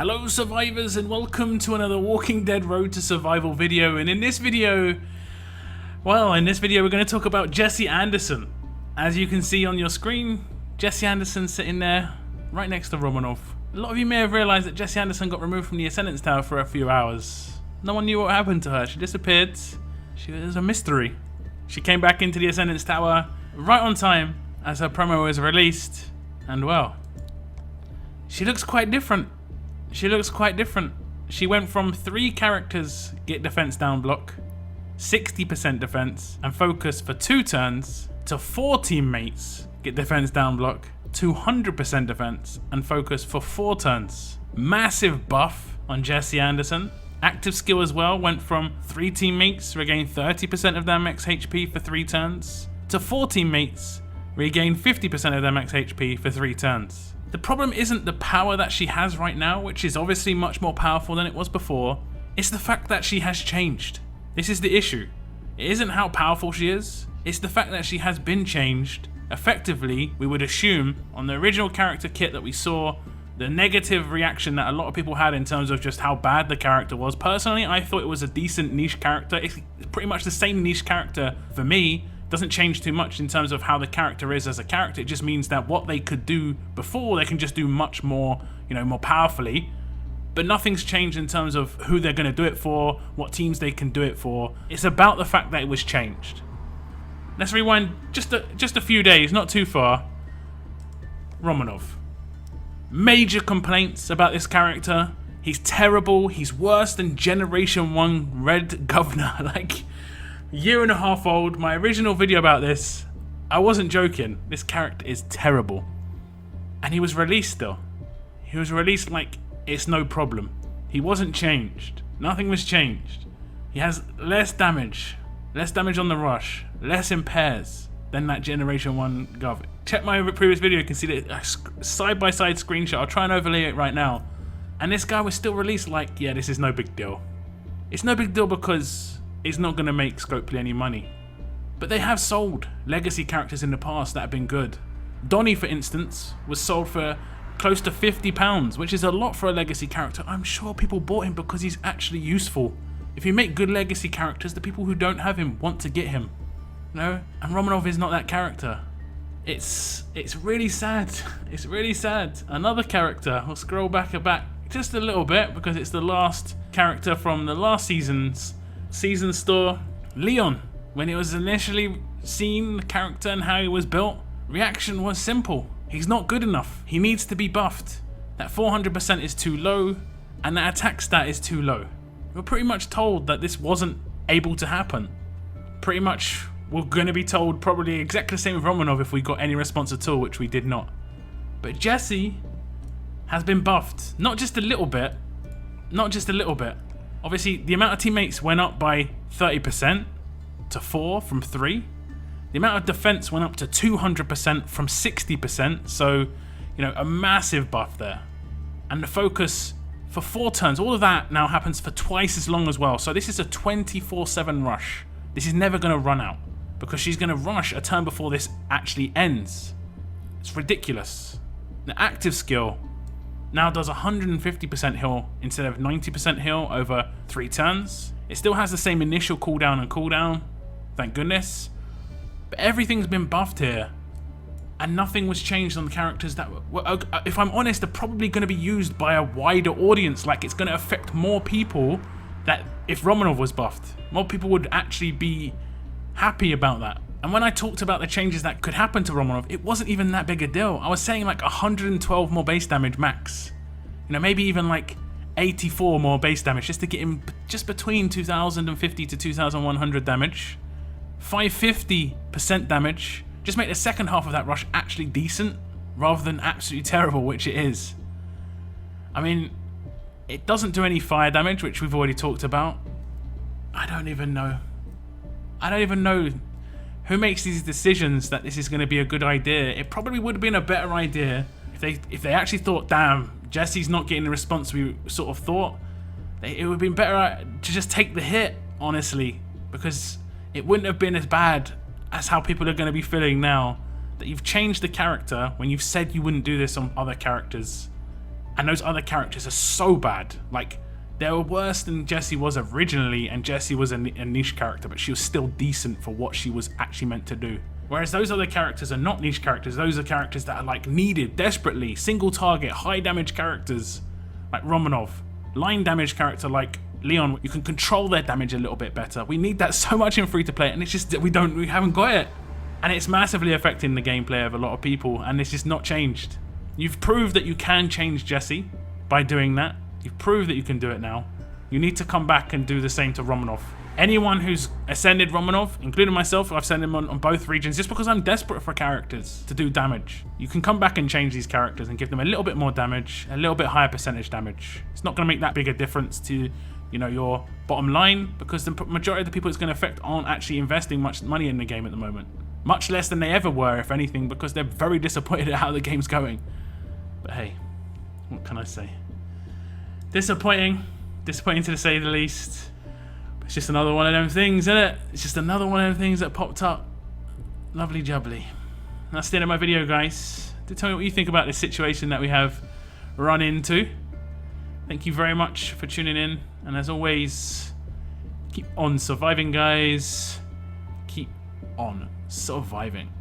Hello survivors and welcome to another Walking Dead Road to Survival video, and in this video we're going to talk about Jessie Anderson. As you can see on your screen, Jessie Anderson sitting there right next to Romonov. A lot of you may have realised that Jessie Anderson got removed from the Ascendance Tower for a few hours. No one knew what happened to her. She disappeared. She was a mystery. She came back into the Ascendance Tower right on time as her promo was released, and well, she looks quite different. She went from 3 characters get defense down block, 60% defense and focus for 2 turns, to 4 teammates get defense down block, 200% defense and focus for 4 turns. Massive buff on Jessie Anderson. Active skill as well went from 3 teammates regain 30% of their max HP for 3 turns, to 4 teammates regain 50% of their max HP for 3 turns. The problem isn't the power that she has right now, which is obviously much more powerful than it was before. It's the fact that she has changed. This is the issue. It isn't how powerful she is, it's the fact that she has been changed. Effectively, we would assume on the original character kit that we saw, the negative reaction that a lot of people had in terms of just how bad the character was. Personally, I thought it was a decent niche character. It's pretty much the same niche character for me. Doesn't change too much in terms of how the character is as a character. It just means that what they could do before, they can just do much more, more powerfully. But nothing's changed in terms of who they're going to do it for, what teams they can do it for. It's about the fact that it was changed. Let's rewind just a few days, not too far. Romonov. Major complaints about this character. He's terrible. He's worse than Generation 1 Red Governor. Like, year and a half old. My original video about this, I wasn't joking. This character is terrible. And he was released still. He was released like it's no problem. He wasn't changed. Nothing was changed. He has less damage on the rush, less impairs than that Generation 1 Gov. Check my previous video, you can see the side-by-side screenshot. I'll try and overlay it right now. And this guy was still released like, yeah, this is no big deal. It's no big deal because it's not going to make Scopely any money. But they have sold legacy characters in the past that have been good. Donnie, for instance, was sold for close to £50, which is a lot for a legacy character. I'm sure people bought him because he's actually useful. If you make good legacy characters, the people who don't have him want to get him. And Romonov is not that character. It's really sad. It's really sad. Another character, we'll scroll back just a little bit because it's the last character from the last season's season store. Leon, when it was initially seen, the character and how he was built, reaction was simple. He's not good enough. He needs to be buffed. That 400% is too low and that attack stat is too low. We're pretty much told that this wasn't able to happen. Pretty much we're going to be told probably exactly the same with Romonov if we got any response at all, which we did not. But Jessie has been buffed. Not just a little bit. Obviously, the amount of teammates went up by 30% to 4 from 3. The amount of defense went up to 200% from 60%. So, a massive buff there. And the focus for 4 turns, all of that now happens for twice as long as well. So this is a 24/7 rush. This is never going to run out because she's going to rush a turn before this actually ends. It's ridiculous. The active skill now does 150% heal instead of 90% heal over 3 turns. It still has the same initial cooldown, thank goodness. But everything's been buffed here. And nothing was changed on the characters that were, if I'm honest, they're probably going to be used by a wider audience. Like, it's going to affect more people that if Romonov was buffed, more people would actually be happy about that. And when I talked about the changes that could happen to Romonov, it wasn't even that big a deal. I was saying like 112 more base damage max. Maybe even like 84 more base damage just to get him just between 2050 to 2100 damage. 550% damage. Just make the second half of that rush actually decent rather than absolutely terrible, which it is. I mean, it doesn't do any fire damage, which we've already talked about. I don't even know who makes these decisions that this is going to be a good idea. It probably would have been a better idea if they actually thought, damn, Jessie's not getting the response we sort of thought. It would have been better to just take the hit, honestly, because it wouldn't have been as bad as how people are going to be feeling now. That you've changed the character when you've said you wouldn't do this on other characters. And those other characters are so bad. Like, they were worse than Jessie was originally, and Jessie was a niche character, but she was still decent for what she was actually meant to do. Whereas those other characters are not niche characters. Those are characters that are like needed desperately. Single target, high damage characters like Romonov. Line damage character like Leon. You can control their damage a little bit better. We need that so much in free to play, and it's just that we haven't got it. And it's massively affecting the gameplay of a lot of people, and it's just not changed. You've proved that you can change Jessie by doing that. You've proved that you can do it now. You need to come back and do the same to Romonov. Anyone who's ascended Romonov, including myself, I've sent him on both regions just because I'm desperate for characters to do damage. You can come back and change these characters and give them a little bit more damage, a little bit higher percentage damage. It's not going to make that big a difference to, you know, your bottom line, because the majority of the people it's going to affect aren't actually investing much money in the game at the moment. Much less than they ever were, if anything, because they're very disappointed at how the game's going. But hey, what can I say? Disappointing to say the least. It's just another one of them things, isn't it? It's just another one of them things that popped up. Lovely jubbly. That's the end of my video, guys. Do tell me what you think about this situation that we have run into. Thank you very much for tuning in. And as always, keep on surviving, guys. Keep on surviving.